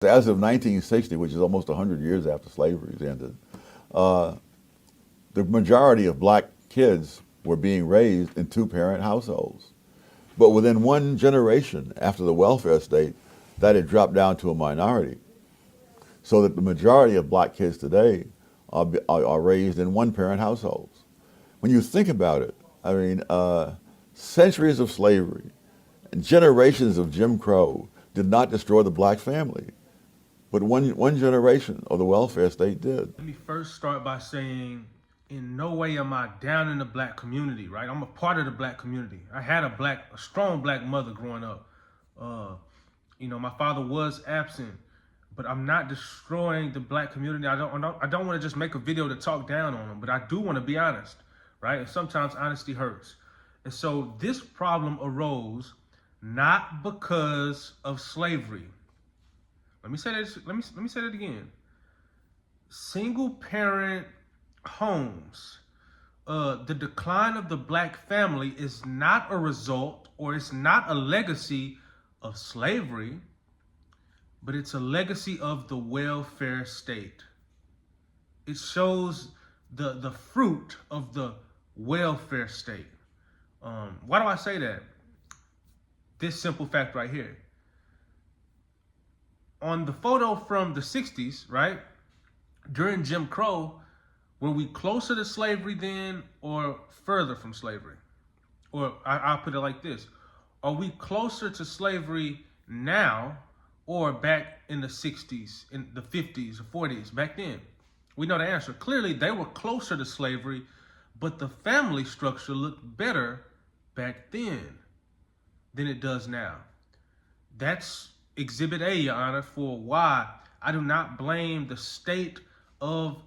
As of 1960, which is almost 100 years after slavery ended, uh, the majority of black kids were being raised in two-parent households. But within one generation after the welfare state, that had dropped down to a minority. So that the majority of black kids today are raised in one-parent households. When you think about it, I mean, centuries of slavery and generations of Jim Crow did not destroy the black family. But one generation of the welfare state did. Let me first start by saying, in no way am I down in the black community, right? I'm a part of the black community. I had a strong black mother growing up. Uh, my father was absent, but I'm not destroying the black community. I don't want to just make a video to talk down on them, but I do want to be honest, right? And sometimes honesty hurts. And so this problem arose not because of slavery. Let me say this. Let me say that again. Single parent homes. The decline of the black family is not a result, or it's not a legacy of slavery, but it's a legacy of the welfare state. It shows the fruit of the welfare state. Why do I say that? This simple fact right here. On the photo from the 60s, right? During Jim Crow, were we closer to slavery then or further from slavery? Or I'll put it like this. Are we closer to slavery now or back in the 60s, in the 50s, or 40s, back then? We know the answer. Clearly, they were closer to slavery, but the family structure looked better back then than it does now. That's Exhibit A, Your Honor, for why I do not blame the state of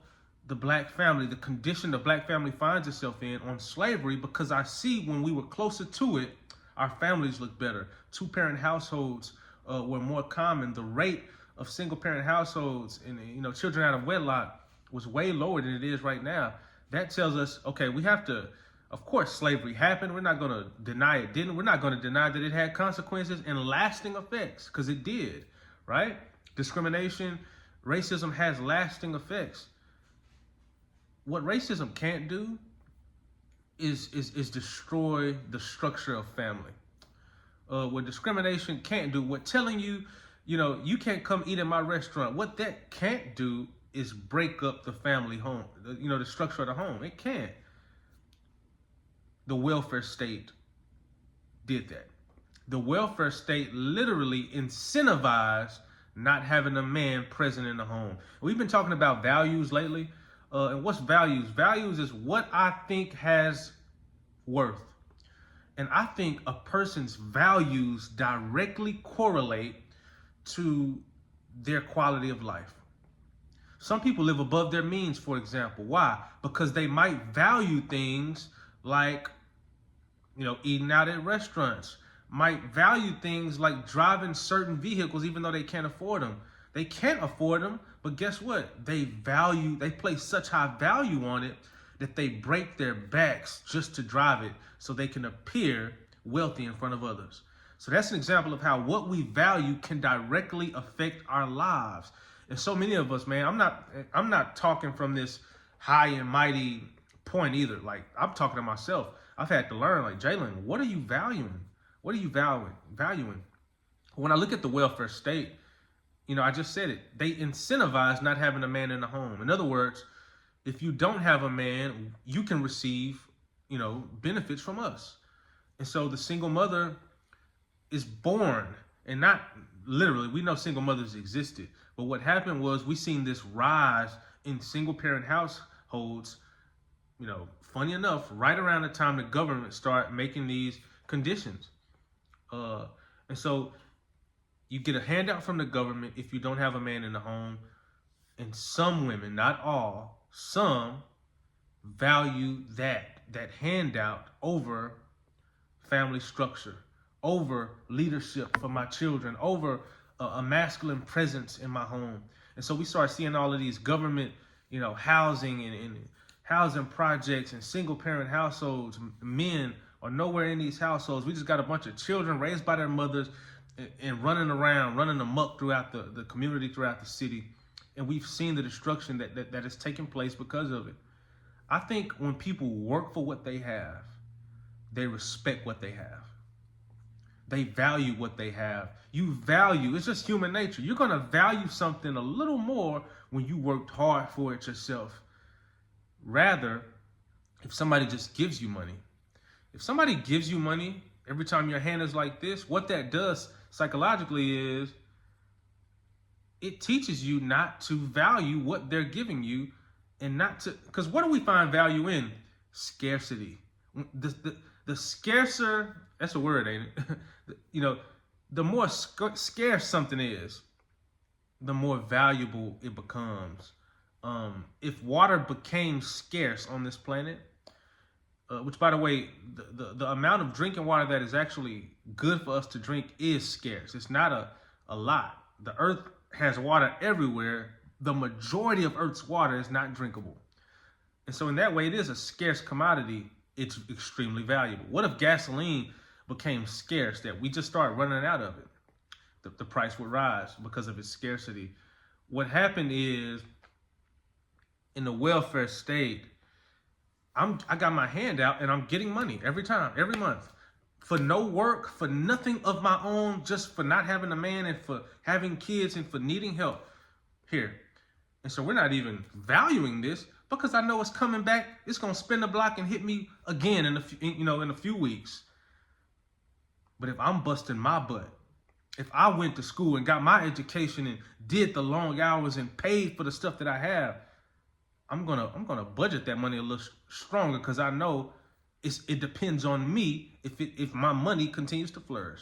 the black family, the condition the black family finds itself in on slavery, because I see when we were closer to it, our families looked better. Two-parent households were more common. The rate of single-parent households and children out of wedlock was way lower than it is right now. That tells us, okay, we have to. Of course, slavery happened. We're not going to deny it didn't. We're not going to deny that it had consequences and lasting effects, because it did, right? Discrimination, racism has lasting effects. What racism can't do is destroy the structure of family. What discrimination can't do, what telling you, you can't come eat in my restaurant, what that can't do is break up the family home, the structure of the home. It can't. The welfare state did that. The welfare state literally incentivized not having a man present in the home. We've been talking about values lately. And what's values? Values is what I think has worth. And I think a person's values directly correlate to their quality of life. Some people live above their means, for example. Why? Because they might value things like, eating out at restaurants, might value things like driving certain vehicles even though they can't afford them. They can't afford them, but guess what? They place such high value on it that they break their backs just to drive it so they can appear wealthy in front of others. So that's an example of how what we value can directly affect our lives. And so many of us, man, I'm not talking from this high and mighty point either. Like, I'm talking to myself. I've had to learn, like, Jalen, what are you valuing? What are you valuing? When I look at the welfare state, I just said it. They incentivize not having a man in the home. In other words, if you don't have a man, you can receive, benefits from us. And so the single mother is born, and not literally, we know single mothers existed. But what happened was we seen this rise in single parent households, funny enough, right around the time the government started making these conditions. And so you get a handout from the government if you don't have a man in the home. And some women, not all, some value that handout over family structure, over leadership for my children, over a masculine presence in my home. And so we start seeing all of these government, housing and housing projects and single parent households. Men are nowhere in these households. We just got a bunch of children raised by their mothers and running around, running amok throughout the community, throughout the city. And we've seen the destruction that is taking place because of it. I think when people work for what they have, they respect what they have. They value what they have. You value, it's just human nature. You're going to value something a little more when you worked hard for it yourself. Rather, if somebody just gives you money. If somebody gives you money every time your hand is like this, what that does psychologically is it teaches you not to value what they're giving you and not to, because what do we find value in? Scarcity. The scarcer, that's a word, ain't it? The more scarce something is, the more valuable it becomes. If water became scarce on this planet, which, by the way, the amount of drinking water that is actually good for us to drink is scarce. It's not a lot. The earth has water everywhere. The majority of Earth's water is not drinkable. And so in that way, it is a scarce commodity. It's extremely valuable. What if gasoline became scarce, that we just start running out of it? The price would rise because of its scarcity. What happened is, in the welfare state, I got my hand out and I'm getting money every time, every month, for no work, for nothing of my own, just for not having a man and for having kids and for needing help here. And so we're not even valuing this because I know it's coming back. It's going to spin the block and hit me again in a few weeks. But if I'm busting my butt, if I went to school and got my education and did the long hours and paid for the stuff that I have, I'm gonna budget that money a little stronger because I know it depends on me if my money continues to flourish.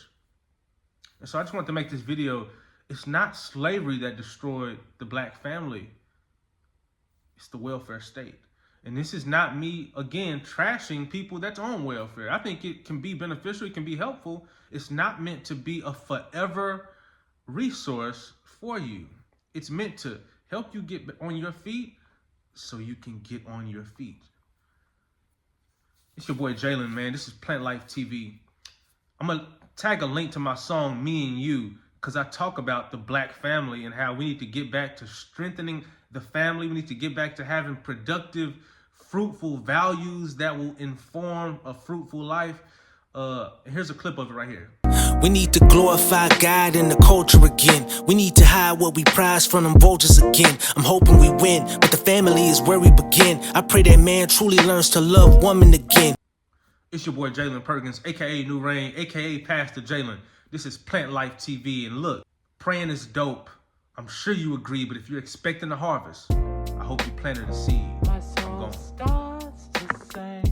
And so I just want to make this video. It's not slavery that destroyed the black family. It's the welfare state. And this is not me, again, trashing people that's on welfare. I think it can be beneficial. It can be helpful. It's not meant to be a forever resource for you. It's meant to help you get on your feet so you can get on your feet. It's your boy Jalen, man. This is Plant Life TV. I'm going to tag a link to my song, Me and You, because I talk about the black family and how we need to get back to strengthening the family. We need to get back to having productive, fruitful values that will inform a fruitful life. Here's a clip of it right here. We need to glorify God and the culture again. We need to hide what we prize from them vultures again. I'm hoping we win, but the family is where we begin. I pray that man truly learns to love woman again. It's your boy Jalen Perkins, aka New Rain, aka Pastor Jalen. This is Plant Life TV, and look, praying is dope. I'm sure you agree, but if you're expecting a harvest, I hope you planted a seed. My soul starts to sing.